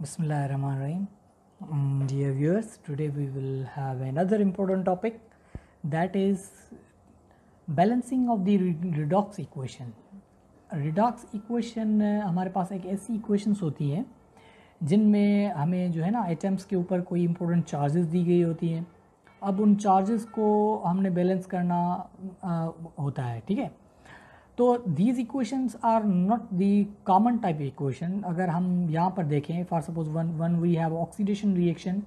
Bismillahirrahmanirrahim. Dear viewers, today we will have another important topic, that is balancing of the redox equation. redox equation हमारे पास एक ऐसी equations होती हैं जिनमें हमें जो है ना एटम्स के ऊपर कोई इंपॉर्टेंट चार्जेस दी गई होती हैं। अब उन चार्जेस को हमने बैलेंस करना होता है, ठीक है। तो these equations are not the common type equation. अगर हम यहाँ पर देखें, for suppose one we have oxidation reaction,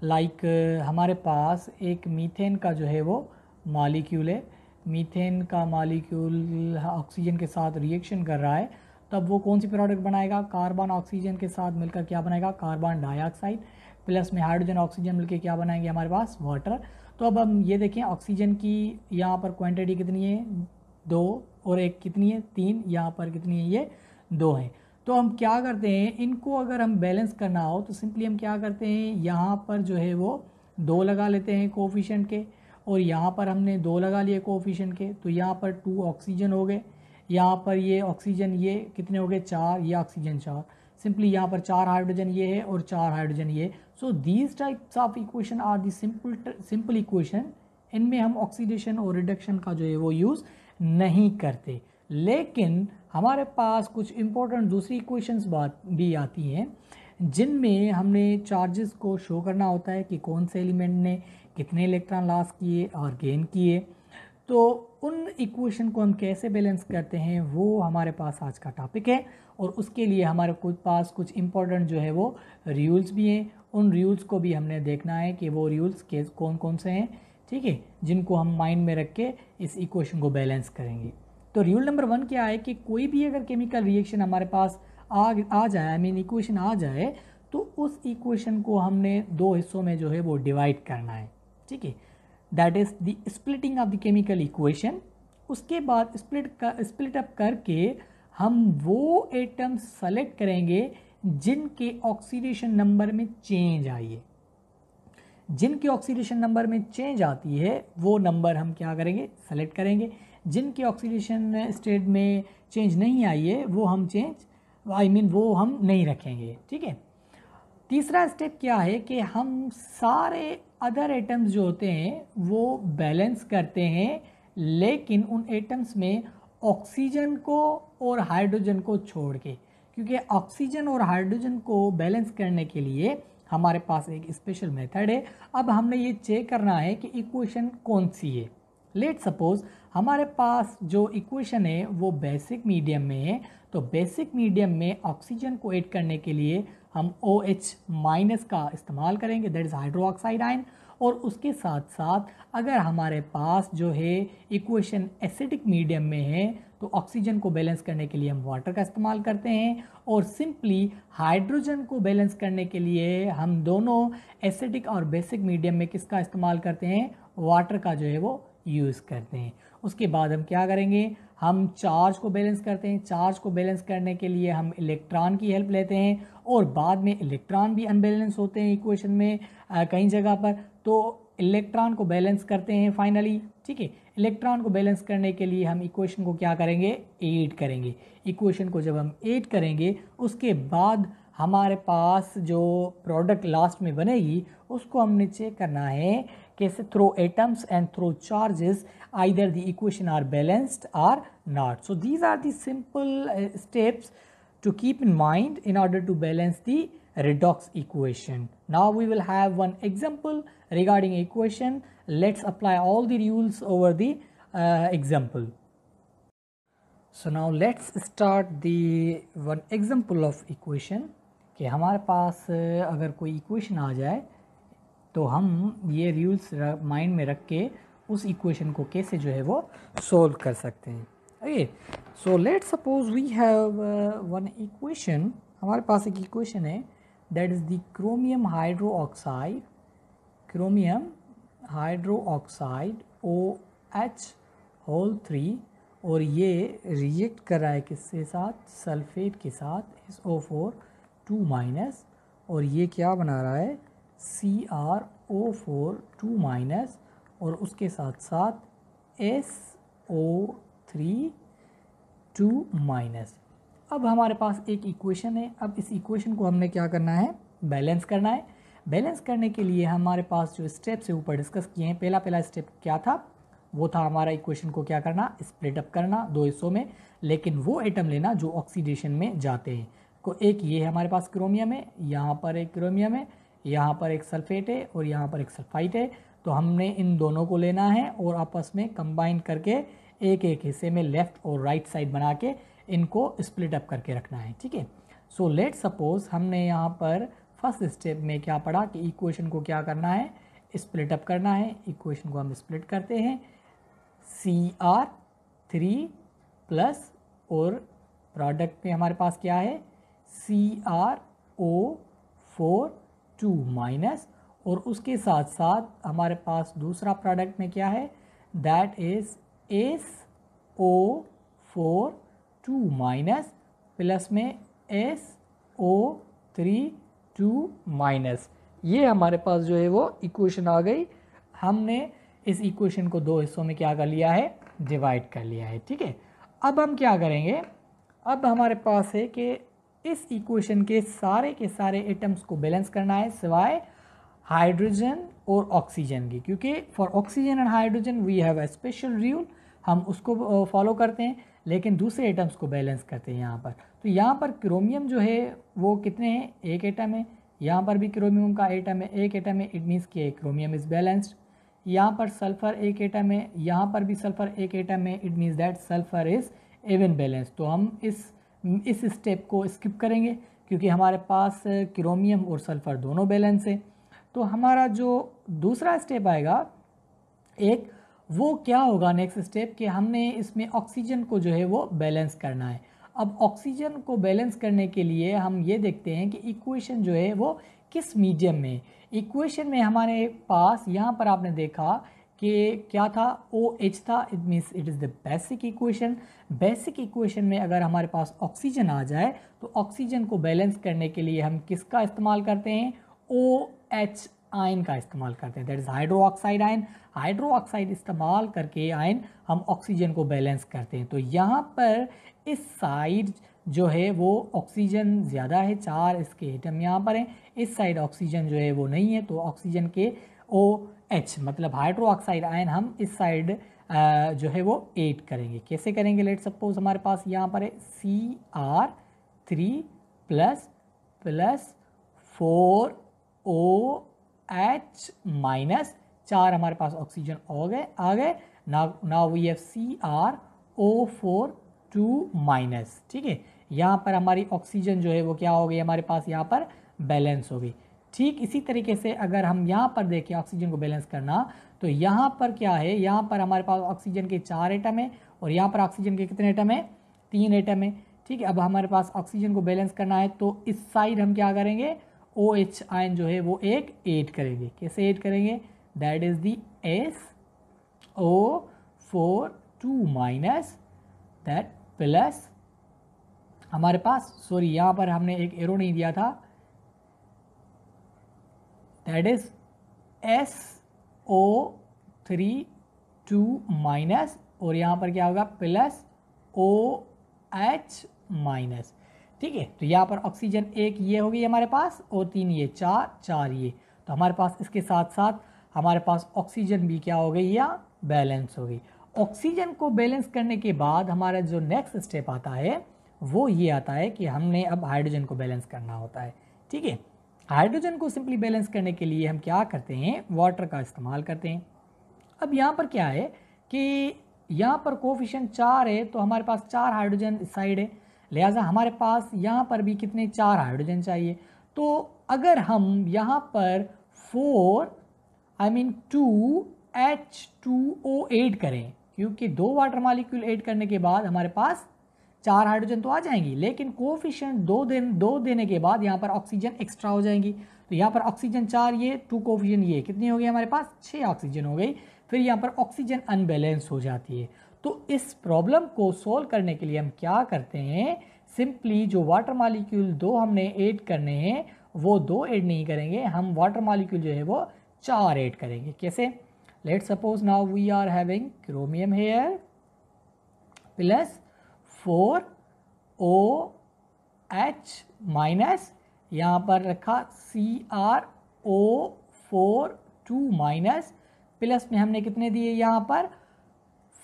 like हमारे पास एक मीथेन का जो है वो मॉलिक्यूल है। मीथेन का मॉलिक्यूल ऑक्सीजन के साथ रिएक्शन कर रहा है, तब वो कौन सी प्रोडक्ट बनाएगा? कार्बन ऑक्सीजन के साथ मिलकर क्या बनाएगा? Carbon dioxide. प्लस में हाइड्रोजन ऑक्सीजन मिलकर क्या बनाएंगे हमारे पास? वाटर। तो अब हम ये देखें, ऑक्सीजन की यहाँ पर क्वांटिटी कितनी है? 2, और एक कितनी है? 3। यहाँ पर कितनी है? ये 2 है। तो हम क्या करते हैं, इनको अगर हम बैलेंस करना हो तो सिंपली हम क्या करते हैं, यहाँ पर जो है वो 2 लगा लेते हैं कोफिशिएंट के, और यहाँ पर हमने 2 लगा लिए कोफिशिएंट के, तो यहाँ पर 2 ऑक्सीजन हो गए। यहाँ पर ये ऑक्सीजन ये कितने हो गए? 4। ये ऑक्सीजन 4। सिंपली यहाँ पर 4 हाइड्रोजन ये है और 4 हाइड्रोजन ये। So these types of equation are the simple equation. इनमें हम ऑक्सीडेशन और रिडक्शन का जो है वो यूज़ नहीं करते। लेकिन हमारे पास कुछ इंपॉर्टेंट दूसरी इक्वेशंस भी आती हैं जिनमें हमने चार्जेस को शो करना होता है कि कौन से एलिमेंट ने कितने इलेक्ट्रॉन लॉस किए और गेन किए। तो उन इक्वेशन को हम कैसे बैलेंस करते हैं वो हमारे पास आज का टॉपिक है, और उसके लिए हमारे पास कुछ इंपॉर्टेंट जो है वो रूल्स भी हैं। उन रूल्स को भी हमने देखना है कि वो रूल्स कौन कौन से हैं, ठीक है, जिनको हम माइंड में रख के इस इक्वेशन को बैलेंस करेंगे। तो रूल नंबर 1 क्या है कि कोई भी अगर केमिकल रिएक्शन हमारे पास आ जाए, आई मीन इक्वेशन आ जाए, तो उस इक्वेशन को हमने 2 हिस्सों में जो है वो डिवाइड करना है, ठीक है। That is the splitting of the chemical equation. उसके बाद स्प्लिट अप करके हम वो एटम्स सेलेक्ट करेंगे जिनके ऑक्सीडेशन नंबर में चेंज आई है। जिनके ऑक्सीडेशन नंबर में चेंज आती है वो नंबर हम क्या करेंगे? सेलेक्ट करेंगे। जिनके ऑक्सीडेशन स्टेट में चेंज नहीं आई है वो हम वो हम नहीं रखेंगे, ठीक है। तीसरा स्टेप क्या है कि हम सारे अदर एटम्स जो होते हैं वो बैलेंस करते हैं, लेकिन उन एटम्स में ऑक्सीजन को और हाइड्रोजन को छोड़ के, क्योंकि ऑक्सीजन और हाइड्रोजन को बैलेंस करने के लिए हमारे पास एक स्पेशल मेथड है। अब हमने ये चेक करना है कि इक्वेशन कौन सी है। लेट सपोज हमारे पास जो इक्वेशन है वो बेसिक मीडियम में है, तो बेसिक मीडियम में ऑक्सीजन को ऐड करने के लिए हम OH- का इस्तेमाल करेंगे, दैट इज हाइड्रोक्साइड आयन। और उसके साथ साथ अगर हमारे पास जो है इक्वेशन एसिडिक मीडियम में है तो ऑक्सीजन को बैलेंस करने के लिए हम वाटर का इस्तेमाल करते हैं, और सिंपली हाइड्रोजन को बैलेंस करने के लिए हम दोनों एसिडिक और बेसिक मीडियम में किसका इस्तेमाल करते हैं? वाटर का जो है वो यूज़ करते हैं। उसके बाद हम क्या करेंगे? हम चार्ज को बैलेंस करते हैं। चार्ज को बैलेंस करने के लिए हम इलेक्ट्रॉन की हेल्प लेते हैं, और बाद में इलेक्ट्रॉन भी अनबैलेंस होते हैं इक्वेशन में कई जगह पर, तो इलेक्ट्रॉन को बैलेंस करते हैं फाइनली, ठीक है। इलेक्ट्रॉन को बैलेंस करने के लिए हम इक्वेशन को क्या करेंगे? ऐड करेंगे। इक्वेशन को जब हम ऐड करेंगे उसके बाद हमारे पास जो प्रोडक्ट लास्ट में बनेगी उसको हमने चेक करना है कैसे? Through atoms and through charges either the equation are balanced or not. So these are the simple steps to keep in mind in order to balance the redox equation. Now we will have one example regarding equation. Let's apply all the rules over the example. So now let's start the one example of equation कि हमारे पास अगर कोई equation आ जाए तो हम ये rules mind में रख के उस इक्वेशन को कैसे जो है वो सोल्व कर सकते हैं। Okay, so let's suppose we have one equation. हमारे पास एक इक्वेशन है, that is the chromium hydroxide OH3, और ये रिएक्ट कर रहा है किसके साथ? सल्फेट के साथ, SO4 2-, और ये क्या बना रहा है? CrO4 2-, और उसके साथ साथ SO3 2-। अब हमारे पास एक इक्वेशन है। अब इस इक्वेशन को हमने क्या करना है, बैलेंस करना है। बैलेंस करने के लिए हमारे पास जो स्टेप्स है ऊपर डिस्कस किए हैं, पहला स्टेप क्या था, वो था हमारा इक्वेशन को क्या करना, स्प्लिट अप करना दो हिस्सों में, लेकिन वो एटम लेना जो ऑक्सीडेशन में जाते हैं। को एक ये है हमारे पास क्रोमियम है, यहाँ पर एक क्रोमियम है, यहाँ पर एक सल्फेट है और यहाँ पर एक सल्फाइट है। तो हमने इन दोनों को लेना है और आपस में कंबाइन करके एक एक हिस्से में लेफ़्ट और राइट साइड बना के इनको स्प्लिट अप करके रखना है। ठीक है, सो लेट सपोज हमने यहाँ पर फर्स्ट स्टेप में क्या पढ़ा कि इक्वेशन को क्या करना है, स्प्लिट अप करना है। इक्वेशन को हम स्प्लिट करते हैं, Cr3 प्लस और प्रोडक्ट में हमारे पास क्या है, CrO4 2 माइनस, और उसके साथ साथ हमारे पास दूसरा प्रोडक्ट में क्या है, that is SO4 2 minus plus में SO3 2 माइनस। ये हमारे पास जो है वो इक्वेशन आ गई। हमने इस इक्वेशन को दो हिस्सों में क्या कर लिया है, डिवाइड कर लिया है। ठीक है, अब हम क्या करेंगे, अब हमारे पास है कि इस इक्वेशन के सारे एटम्स को बैलेंस करना है सिवाय हाइड्रोजन और ऑक्सीजन की, क्योंकि for oxygen and hydrogen we have a special rule, हम उसको फॉलो करते हैं, लेकिन दूसरे एटम्स को बैलेंस करते हैं यहाँ पर। तो यहाँ पर क्रोमियम जो है वो कितने हैं, एक एटम है, यहाँ पर भी क्रोमियम का एटम है, एक एटम है, इट मीन्स कि क्रोमियम इज बैलेंस्ड। यहाँ पर सल्फर एक एटम है, यहाँ पर भी सल्फर एक एटम है, it means that sulphur is even balance. तो हम इस स्टेप को स्किप करेंगे क्योंकि हमारे पास क्रोमियम और सल्फर दोनों बैलेंस है। तो हमारा जो दूसरा स्टेप आएगा एक, वो क्या होगा नेक्स्ट स्टेप कि हमने इसमें ऑक्सीजन को जो है वो बैलेंस करना है। अब ऑक्सीजन को बैलेंस करने के लिए हम ये देखते हैं कि इक्वेशन जो है वो किस मीडियम में। इक्वेशन में हमारे पास यहाँ पर आपने देखा कि क्या था, OH था, it means it is the basic equation. Basic equation में अगर हमारे पास ऑक्सीजन आ जाए तो ऑक्सीजन को बैलेंस करने के लिए हम किसका इस्तेमाल करते हैं, OH आयन का इस्तेमाल करते हैं, that is hydro oxide ion. Hydro oxide इस्तेमाल करके आयन हम ऑक्सीजन को बैलेंस करते हैं। तो यहाँ पर इस साइड जो है वो ऑक्सीजन ज़्यादा है, 4 इसके एटम यहाँ पर हैं, इस साइड ऑक्सीजन जो है वो नहीं है, तो ऑक्सीजन के OH मतलब हाइड्रो ऑक्साइड आयन हम इस साइड जो है वो 8 करेंगे। कैसे करेंगे, लेट सपोज हमारे पास यहाँ पर है Cr3 प्लस 4OH माइनस, 4 हमारे पास ऑक्सीजन आ गए। Now we have CrO4 2 minus. ठीक है, यहाँ पर हमारी ऑक्सीजन जो है वो क्या हो गई, हमारे पास यहाँ पर बैलेंस हो गई। ठीक इसी तरीके से अगर हम यहाँ पर देखें ऑक्सीजन को बैलेंस करना, तो यहाँ पर क्या है, यहाँ पर हमारे पास ऑक्सीजन के 4 एटम है और यहाँ पर ऑक्सीजन के कितने एटम है, 3 एटम है। ठीक है, अब हमारे पास ऑक्सीजन को बैलेंस करना है तो इस साइड हम क्या करेंगे, OH आयन जो है वो एक 8 करेंगे। कैसे 8 करेंगे, that is the SO4 2 minus that plus हमारे पास, सॉरी यहाँ पर हमने एक एरो नहीं दिया था, दैट इज SO3 2 माइनस और यहाँ पर क्या होगा प्लस OH माइनस। ठीक है, तो यहाँ पर ऑक्सीजन एक ये होगी हमारे पास और 3 ये, 4 ये, तो हमारे पास इसके साथ साथ हमारे पास ऑक्सीजन भी क्या हो गई या बैलेंस हो गई। ऑक्सीजन को बैलेंस करने के बाद हमारा जो नेक्स्ट स्टेप आता है वो ये आता है कि हमने अब हाइड्रोजन को बैलेंस करना होता है। ठीक है, हाइड्रोजन को सिंपली बैलेंस करने के लिए हम क्या करते हैं, वाटर का इस्तेमाल करते हैं। अब यहाँ पर क्या है कि यहाँ पर कोफिशिएंट 4 है तो हमारे पास 4 हाइड्रोजन इस साइड है, लिहाजा हमारे पास यहाँ पर भी कितने 4 हाइड्रोजन चाहिए। तो अगर हम यहाँ पर 2H2O ऐड करें, क्योंकि 2 वाटर मॉलिक्यूल ऐड करने के बाद हमारे पास 4 हाइड्रोजन तो आ जाएंगी, लेकिन कोफिशिएंट 2 देने के बाद यहाँ पर ऑक्सीजन एक्स्ट्रा हो जाएंगी। तो यहाँ पर ऑक्सीजन 4 ये 2 कोफिशिएंट ये कितनी हो गई हमारे पास 6 ऑक्सीजन हो गई, फिर यहाँ पर ऑक्सीजन अनबैलेंस हो जाती है। तो इस प्रॉब्लम को सोल्व करने के लिए हम क्या करते हैं, सिंपली जो वाटर मॉलिक्यूल 2 हमने ऐड करने हैं वो 2 ऐड नहीं करेंगे, हम वाटर मॉलिक्यूल जो है वो 4 ऐड करेंगे। कैसे, let suppose now we are having chromium here plus 4 O H minus, यहाँ पर रखा CrO4 माइनस, प्लस में हमने कितने दिए यहाँ पर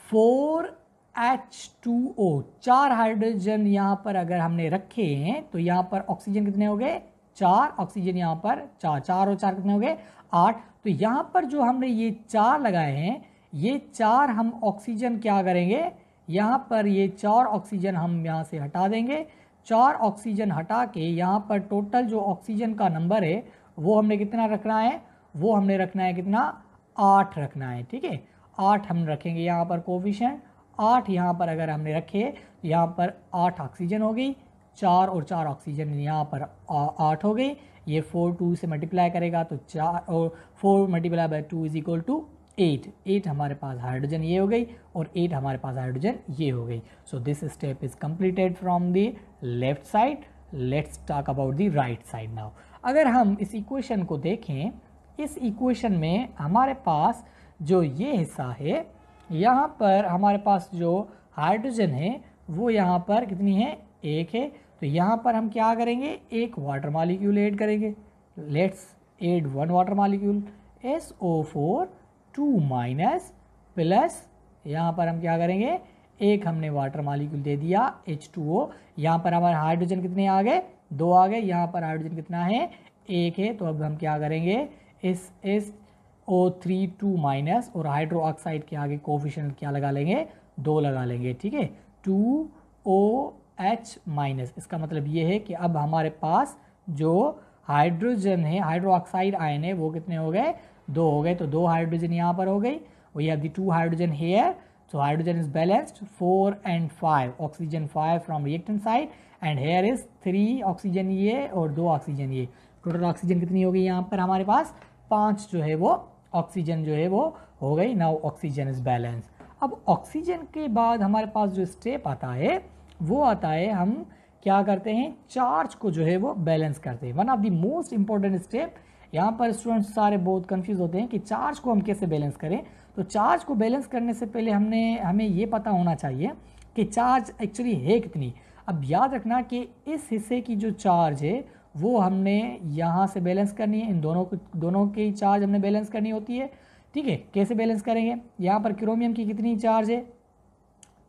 4H2O, 4 हाइड्रोजन यहाँ पर अगर हमने रखे हैं तो यहाँ पर ऑक्सीजन कितने हो गए 4, ऑक्सीजन यहाँ पर 4, 4 और 4 कितने हो गए 8। तो यहाँ पर जो हमने ये 4 लगाए हैं, ये 4 हम ऑक्सीजन क्या करेंगे, यहाँ पर ये 4 ऑक्सीजन हम यहाँ से हटा देंगे। 4 ऑक्सीजन हटा के यहाँ पर टोटल जो ऑक्सीजन का नंबर है वो हमने कितना रखना है, वो हमने रखना है कितना 8 रखना है, ठीक है। 8 हम रखेंगे यहाँ पर कोफिशिएंट, 8 यहाँ पर अगर हमने रखे तो यहाँ पर 8 ऑक्सीजन हो गई, 4 और 4 ऑक्सीजन यहाँ पर 8 हो गई। ये 4 2 से मल्टीप्लाई करेगा तो 4 और 4 multiply by 2 is equal to 8। 8 हमारे पास हाइड्रोजन ये हो गई और 8 हमारे पास हाइड्रोजन ये हो गई। So this step is completed from the left side. Let's talk about the right side now. अगर हम इस इक्वेशन को देखें, इस इक्वेशन में हमारे पास जो ये हिस्सा है, यहाँ पर हमारे पास जो हाइड्रोजन है वो यहाँ पर कितनी है, 1 है। तो यहाँ पर हम क्या करेंगे, एक वाटर मॉलिक्यूल ऐड करेंगे। Let's add 1 water molecule, SO4 2 minus, plus यहाँ पर हम क्या करेंगे, एक हमने वाटर मॉलिक्यूल दे दिया H2O। यहाँ पर हमारे हाइड्रोजन कितने आ गए, 2 आ गए। यहाँ पर हाइड्रोजन कितना है, 1 है। तो अब हम क्या करेंगे, इस SO3 2 माइनस और हाइड्रो ऑक्साइड के आगे कोफिशिएंट क्या लगा लेंगे, 2 लगा लेंगे, ठीक है। 2OH माइनस, इसका मतलब ये है कि अब हमारे पास जो हाइड्रोजन है, हाइड्रो ऑक्साइड आयन है, वो कितने हो गए, 2 हो गए। तो 2 हाइड्रोजन यहाँ पर हो गई। We have the 2 hydrogen here, so hydrogen is balanced 4 and 5, oxygen 5 from reactant side and here is 3 oxygen ये और 2 ऑक्सीजन ये। टोटल ऑक्सीजन कितनी हो गई यहाँ पर हमारे पास, 5 जो है वो ऑक्सीजन जो है वो हो गई। Now oxygen is balance. अब ऑक्सीजन के बाद हमारे पास जो स्टेप आता है वो आता है, हम क्या करते हैं, चार्ज को जो है वो बैलेंस करते हैं। One of the most important step. यहाँ पर स्टूडेंट्स सारे बहुत कंफ्यूज होते हैं कि चार्ज को हम कैसे बैलेंस करें। तो चार्ज को बैलेंस करने से पहले हमें ये पता होना चाहिए कि चार्ज एक्चुअली है कितनी। अब याद रखना कि इस हिस्से की जो चार्ज है वो हमने यहाँ से बैलेंस करनी है, इन दोनों की चार्ज हमने बैलेंस करनी होती है, ठीक है। कैसे बैलेंस करेंगे, यहाँ पर क्रोमियम की कितनी चार्ज है,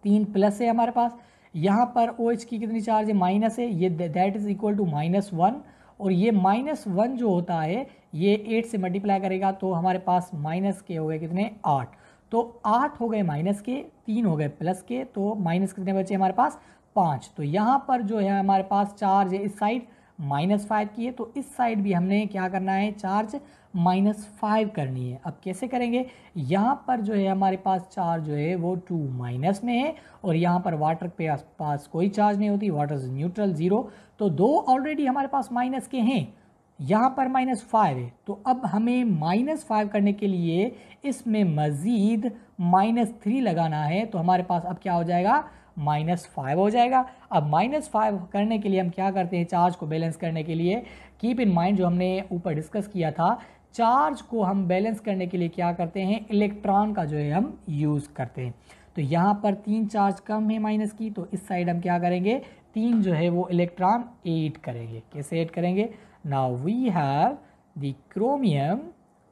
3 प्लस है हमारे पास। यहाँ पर OH की कितनी चार्ज है, माइनस है, ये दैट इज इक्वल टू -1। और ये -1 जो होता है ये 8 से मल्टीप्लाई करेगा तो हमारे पास माइनस के हो गए कितने, 8। तो 8 हो गए माइनस के, 3 हो गए प्लस के, तो माइनस कितने बचे हमारे पास, 5। तो यहाँ पर जो है हमारे पास चार्ज है इस साइड -5 की है, तो इस साइड भी हमने क्या करना है, चार्ज -5 करनी है। अब कैसे करेंगे, यहाँ पर जो है हमारे पास चार्ज जो है वो 2 माइनस में है और यहाँ पर वाटर पे पास कोई चार्ज नहीं होती, वाटर इज न्यूट्रल 0। तो 2 ऑलरेडी हमारे पास माइनस के हैं, यहाँ पर -5 है। तो अब हमें -5 करने के लिए इसमें मज़ीद -3 लगाना है। तो हमारे पास अब क्या हो जाएगा, -5 हो जाएगा। अब -5 करने के लिए हम क्या करते हैं, चार्ज को बैलेंस करने के लिए, कीप इन माइंड जो हमने ऊपर डिस्कस किया था, चार्ज को हम बैलेंस करने के लिए क्या करते हैं, इलेक्ट्रॉन का जो है हम यूज़ करते हैं। तो यहाँ पर 3 चार्ज कम है माइनस की, तो इस साइड हम क्या करेंगे, 3 जो है वो इलेक्ट्रॉन ऐड करेंगे। कैसे ऐड करेंगे, now we have the chromium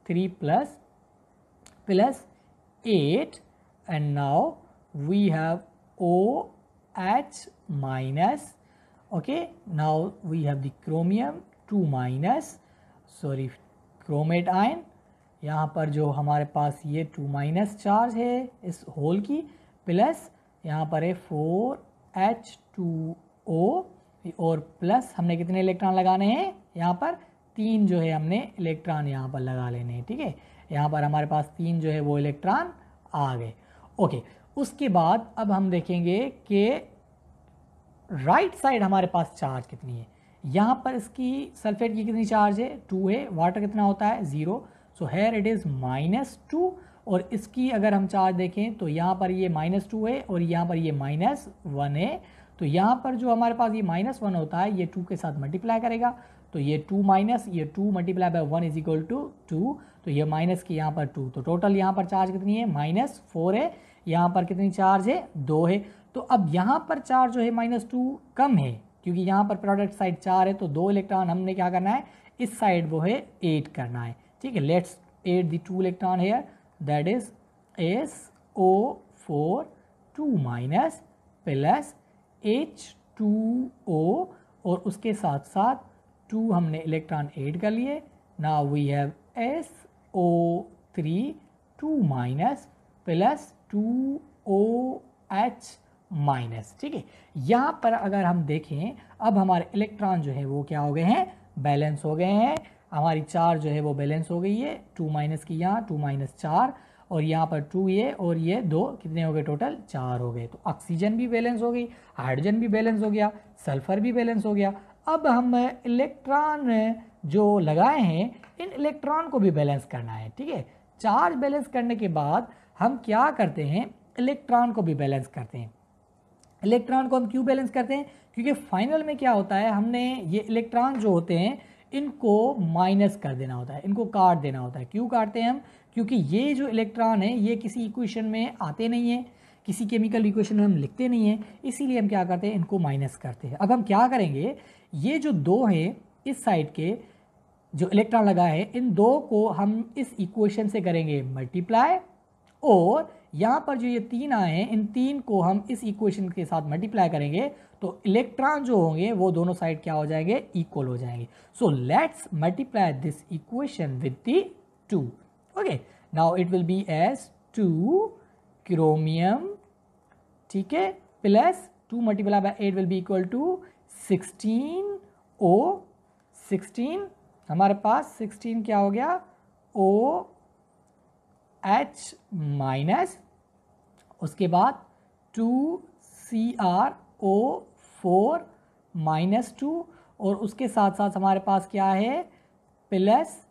3 plus 8 and now we have OH minus. okay, now we have the chromium 2 minus, sorry chromate ion. यहाँ पर जो हमारे पास ये 2 माइनस चार्ज है इस होल की, प्लस यहाँ पर है 4H2O और प्लस हमने कितने इलेक्ट्रॉन लगाने हैं, यहाँ पर 3 जो है हमने इलेक्ट्रॉन यहाँ पर लगा लेने हैं, ठीक है। यहाँ पर हमारे पास 3 जो है वो इलेक्ट्रॉन आ गए, ओके। उसके बाद अब हम देखेंगे कि राइट साइड हमारे पास चार्ज कितनी है। यहाँ पर इसकी सल्फेट की कितनी चार्ज है, 2 है। वाटर कितना होता है, 0। So here it is -2। और इसकी अगर हम चार्ज देखें तो यहाँ पर ये -2 है और यहाँ पर ये -1 है। तो यहाँ पर जो हमारे पास ये -1 होता है ये 2 के साथ मल्टीप्लाई करेगा, तो ये 2 माइनस ये 2 multiply by 1 is equal to 2। तो ये माइनस की यहाँ पर 2, तो टोटल यहाँ पर चार्ज कितनी है -4 है, यहाँ पर कितनी चार्ज है 2 है। तो अब यहाँ पर चार्ज जो है -2 कम है, क्योंकि यहाँ पर प्रोडक्ट साइड 4 है, तो 2 इलेक्ट्रॉन हमने क्या करना है इस साइड वो है 8 करना है, ठीक है। Let's add the 2 electron here, that is SO4 2- plus H2O, और उसके साथ साथ 2 हमने इलेक्ट्रॉन ऐड कर लिए। Now we have SO3 2- plus 2OH-, ठीक है। यहाँ पर अगर हम देखें अब हमारे इलेक्ट्रॉन जो है वो क्या हो गए हैं बैलेंस हो गए हैं, हमारी चार्ज जो है वो बैलेंस हो गई है, 2- की यहाँ 2 - 4 और यहाँ पर 2 ये और ये 2 कितने हो गए टोटल 4 हो गए। तो ऑक्सीजन भी बैलेंस हो गई, हाइड्रोजन भी बैलेंस हो गया, सल्फर भी बैलेंस हो गया। अब हम इलेक्ट्रॉन जो लगाए हैं इन इलेक्ट्रॉन को भी बैलेंस करना है, ठीक है। चार्ज बैलेंस करने के बाद हम क्या करते हैं इलेक्ट्रॉन को भी बैलेंस करते हैं। इलेक्ट्रॉन को हम क्यों बैलेंस करते हैं, क्योंकि फाइनल में क्या होता है हमने ये इलेक्ट्रॉन जो होते हैं इनको माइनस कर देना होता है, इनको काट देना होता है। क्यों काटते हैं हम, क्योंकि ये जो इलेक्ट्रॉन है ये किसी इक्वेशन में आते नहीं है, किसी केमिकल इक्वेशन में हम लिखते नहीं हैं, इसीलिए हम क्या करते हैं इनको माइनस करते हैं। अब हम क्या करेंगे, ये जो 2 हैं इस साइड के जो इलेक्ट्रॉन लगा है इन 2 को हम इस इक्वेशन से करेंगे मल्टीप्लाई, और यहाँ पर जो ये 3 आए हैं इन 3 को हम इस इक्वेशन के साथ मल्टीप्लाई करेंगे, तो इलेक्ट्रॉन जो होंगे वो दोनों साइड क्या हो जाएंगे इक्वल हो जाएंगे। So let's multiply this equation with the 2, okay. Now it will be as 2 chromium, ठीक है, plus 2 multiply by 8 will be equal to 16O, 16 हमारे पास 16 क्या हो गया OH-, उसके बाद 2CrO4 -2, और उसके साथ साथ हमारे पास क्या है प्लस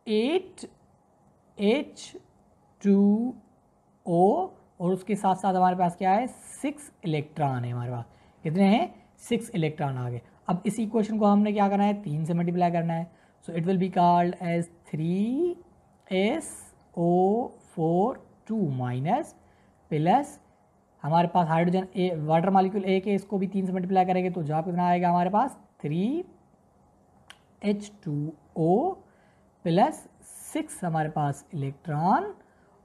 8H2O, और उसके साथ साथ हमारे पास क्या है 6 इलेक्ट्रॉन है हमारे पास, कितने हैं 6 इलेक्ट्रॉन आ गए। अब इस इक्वेशन को हमने क्या करना है 3 से मल्टीप्लाई करना है, so it will be called as 3SO4 2- plus हमारे पास हाइड्रोजन वाटर मॉलिक्यूल एक है, इसको भी 3 से मल्टीप्लाई करेंगे तो जवाब कितना आएगा हमारे पास 3H2O प्लस 6 हमारे पास इलेक्ट्रॉन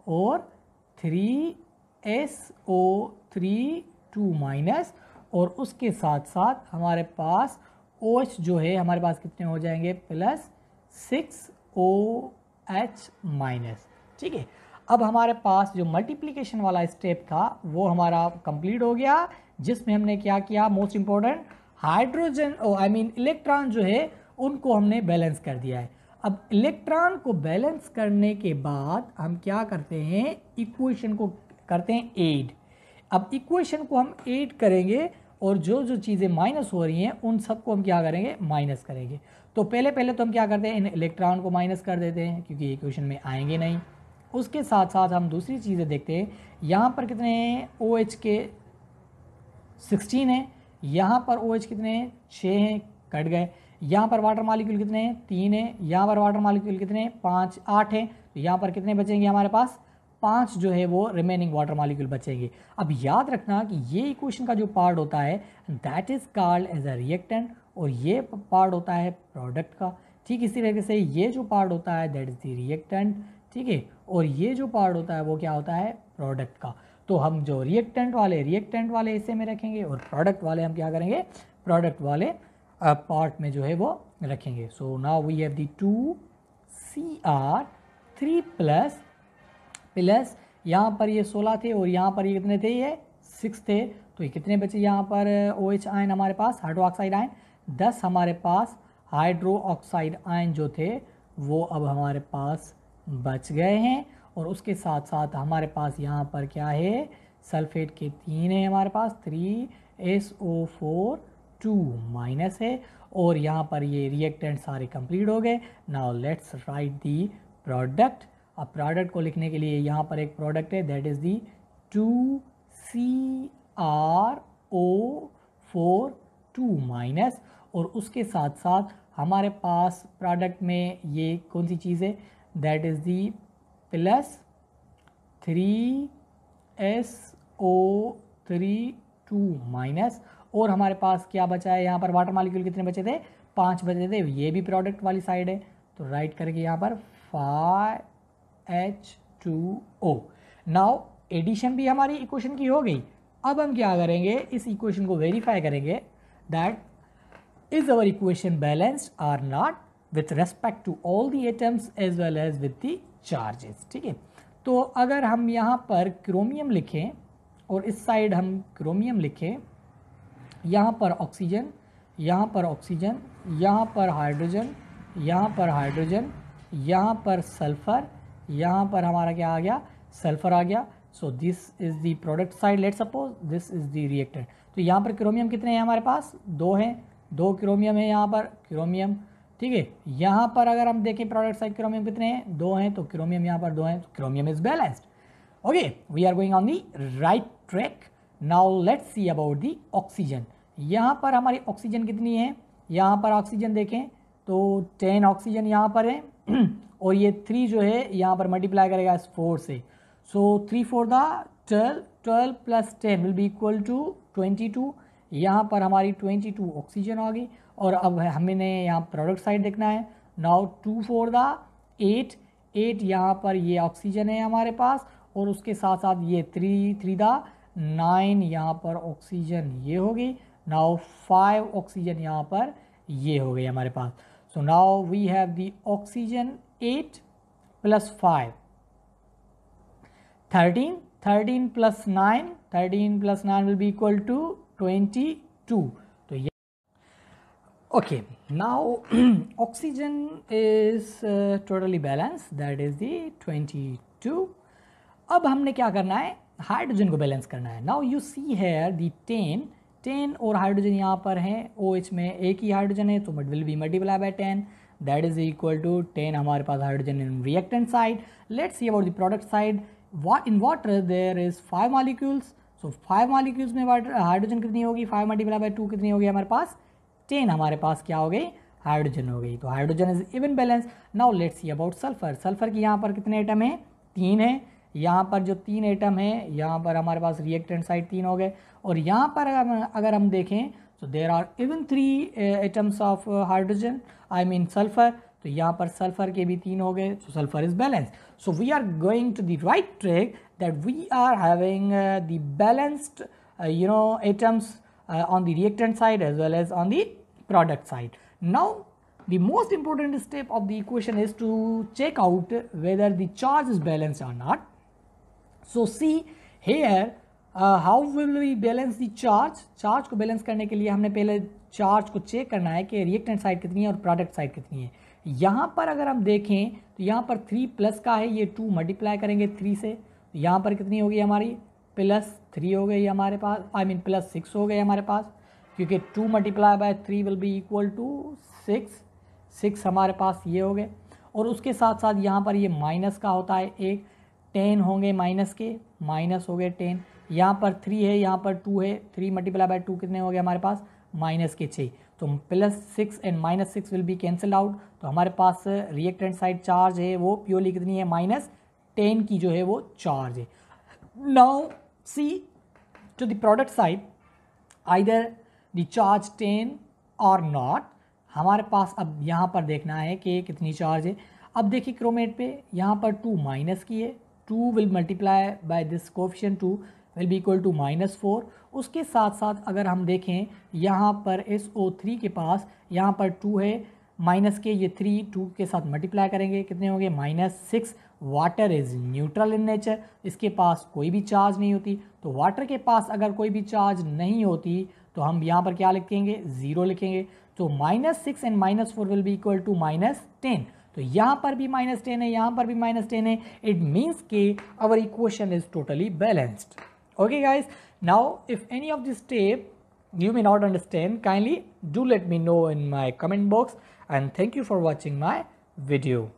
और 3SO3 2- और उसके साथ साथ हमारे पास OH जो है हमारे पास कितने हो जाएंगे प्लस 6OH-, ठीक है। अब हमारे पास जो मल्टीप्लिकेशन वाला स्टेप था वो हमारा कंप्लीट हो गया, जिसमें हमने क्या किया मोस्ट इंपॉर्टेंट हाइड्रोजन इलेक्ट्रॉन जो है उनको हमने बैलेंस कर दिया है। अब इलेक्ट्रॉन को बैलेंस करने के बाद हम क्या करते हैं इक्वेशन को करते हैं ऐड। अब इक्वेशन को हम ऐड करेंगे और जो जो चीज़ें माइनस हो रही हैं उन सबको हम क्या करेंगे माइनस करेंगे। तो पहले तो हम क्या करते हैं इन इलेक्ट्रॉन को माइनस कर देते हैं क्योंकि इक्वेशन में आएंगे नहीं। उसके साथ साथ हम दूसरी चीज़ें देखते हैं, यहाँ पर कितने हैं OH के 16 हैं, यहाँ पर OH कितने हैं 6 हैं कट गए, यहाँ पर वाटर मॉलिक्यूल कितने हैं 3 हैं, यहाँ पर वाटर मॉलिक्यूल कितने हैं 5 8 हैं, तो यहाँ पर कितने बचेंगे हमारे पास 5 जो है वो रिमेनिंग वाटर मॉलिक्यूल बचेंगे। अब याद रखना कि ये इक्वेशन का जो पार्ट होता है that is called as a reactant और ये पार्ट होता है प्रोडक्ट का। ठीक इसी तरीके से ये जो पार्ट होता है दैट इज द रिएक्टेंट, ठीक है, और ये जो पार्ट होता है वो क्या होता है प्रोडक्ट का। तो हम जो रिएक्टेंट वाले हिस्से में रखेंगे और प्रोडक्ट वाले हम क्या करेंगे प्रोडक्ट वाले पार्ट में जो है वो रखेंगे। So now we have the 2Cr3 plus यहाँ पर ये 16 थे और यहाँ पर ये कितने थे ये 6 थे, तो ये कितने बचे यहाँ पर OH आयन हमारे पास हाइड्रो ऑक्साइड आयन 10 हमारे पास हाइड्रो ऑक्साइड आयन जो थे वो अब हमारे पास बच गए हैं। और उसके साथ साथ हमारे पास यहाँ पर क्या है सल्फेट के 3 है हमारे पास 3SO4 2- है और यहाँ पर ये रिएक्टेंट सारे कंप्लीट हो गए। Now let's write the product. अब प्रोडक्ट को लिखने के लिए यहाँ पर एक प्रोडक्ट है दैट इज़ दी 2CrO4 2- और उसके साथ साथ हमारे पास प्रोडक्ट में ये कौन सी चीज़ है, that is the plus 3SO3 minus, और हमारे पास क्या बचा है यहाँ पर, वाटर मॉलिक्यूल कितने बचे थे, 5 बचे थे, ये भी प्रोडक्ट वाली साइड है, तो राइट करके यहाँ पर 5H2O। नाउ एडिशन भी हमारी इक्वेशन की हो गई। अब हम क्या करेंगे, इस इक्वेशन को वेरीफाई करेंगे that is our equation balanced or not with respect to all the atoms as well as with the charges. ठीक है, तो अगर हम यहाँ पर क्रोमियम लिखें और इस साइड हम क्रोमियम लिखें, यहाँ पर ऑक्सीजन, यहाँ पर ऑक्सीजन, यहाँ पर हाइड्रोजन, यहाँ पर हाइड्रोजन, यहाँ पर सल्फर, यहाँ पर हमारा क्या आ गया, सल्फर आ गया। So this is the product side, let suppose this is the reactant. तो यहाँ पर क्रोमियम कितने हैं हमारे पास, 2 हैं, 2 क्रोमियम है यहाँ पर क्रोमियम। ठीक है, यहाँ पर अगर हम देखें प्रोडक्ट साइड क्रोमियम कितने हैं, 2 हैं, तो क्रोमियम यहाँ पर 2 हैं, तो chromium is balanced. Okay, we are going on the right track. Now let's see about the oxygen. यहाँ पर हमारी ऑक्सीजन कितनी है, यहाँ पर ऑक्सीजन देखें तो 10 ऑक्सीजन यहाँ पर है और ये 3 जो है यहाँ पर मल्टीप्लाई करेगा इस 4 से। So 3 4 the 12, 12 plus 10 will be equal to 22। यहाँ पर हमारी 22 ऑक्सीजन आ गई, और अब हमने यहाँ प्रोडक्ट साइड देखना है। नाउ 2 4 द 8, 8 यहाँ पर ये ऑक्सीजन है हमारे पास, और उसके साथ साथ ये 3 3 द 9 यहाँ पर ऑक्सीजन ये हो गई। नाउ 5 ऑक्सीजन यहाँ पर ये हो गई हमारे पास। So now we have the oxygen 8 plus 5 13, 13 plus 9, 13 plus 9 will be equal to 22। तो ये okay, now oxygen is totally balance, that is the 22। अब हमने क्या करना है, हाइड्रोजन को बैलेंस करना है। नाउ यू सी हेयर दी 10 और हाइड्रोजन यहाँ पर है, OH में एक ही हाइड्रोजन है, तो it will be multiply by 10, that is equal to 10 हमारे पास hydrogen in reactant side. Let's see about the product side. In water there is 5 molecules, so 5 molecules में हाइड्रोजन कितनी होगी, 5 मल्टीप्लाई बाय 2 कितनी होगी हमारे पास, 10 हमारे पास क्या हो गई, हाइड्रोजन हो गई। तो hydrogen is even balance. Now let's see about sulphur. Sulphur की यहाँ पर कितने एटम है, 3 है। यहाँ पर जो 3 एटम है, यहाँ पर हमारे पास रिएक्टेंट साइड 3 हो गए, और यहाँ पर अगर हम देखें तो there are even 3 atoms of hydrogen, I mean sulphur, तो यहाँ पर सल्फर के भी 3 हो गए, so sulphur is balance. So we are going to the right track that we are having the balanced atoms on the reactant side as well as on the product side. Now the most important step of the equation is to check out whether the charge is balanced or not. So see here how will we balance the charge. Charge को balance करने के लिए हमने पहले charge को check करना है कि रिएक्टेंट साइड कितनी है और प्रोडक्ट साइड कितनी है। यहाँ पर अगर हम देखें तो यहाँ पर 3 प्लस का है, ये 2 मल्टीप्लाई करेंगे 3 से, तो यहाँ पर कितनी होगी हमारी, +3 हो गई हमारे पास, आई मीन +6 हो गए हमारे पास, क्योंकि 2 multiply by 3 will be equal to 6 हमारे पास ये हो गए। और उसके साथ साथ यहाँ पर ये माइनस का होता है एक, 10 होंगे माइनस के, माइनस हो गए 10, यहाँ पर 3 है, यहाँ पर 2 है, 3 मल्टीप्लाई बाय 2 कितने हो गए हमारे पास, माइनस के 6, तो +6 and -6 will be cancel out. तो हमारे पास रिएक्टेंट साइड चार्ज है वो प्योरली कितनी है, -10 की जो है वो चार्ज है। Now see to the product side, either the charge 10 or not। हमारे पास अब यहाँ पर देखना है कि कितनी चार्ज है। अब देखिए क्रोमेट पे यहाँ पर 2 माइनस की है, 2 will multiply by this coefficient 2 will be equal to -4। उसके साथ साथ अगर हम देखें यहाँ पर SO3 के पास यहाँ पर 2 है, माइनस के ये 3 2 के साथ मल्टीप्लाई करेंगे कितने होंगे, -6। Water is neutral in nature, इसके पास कोई भी चार्ज नहीं होती, तो वाटर के पास अगर कोई भी चार्ज नहीं होती तो हम यहाँ पर क्या लिखेंगे, 0 लिखेंगे। तो -6 and -4 will be equal to -10। तो यहाँ पर भी -10 है, यहाँ पर भी -10 है, इट मीन्स कि our equation is totally balanced. Okay guys, now if any of this step you may not understand, kindly do let me know in my comment box, and thank you for watching my video.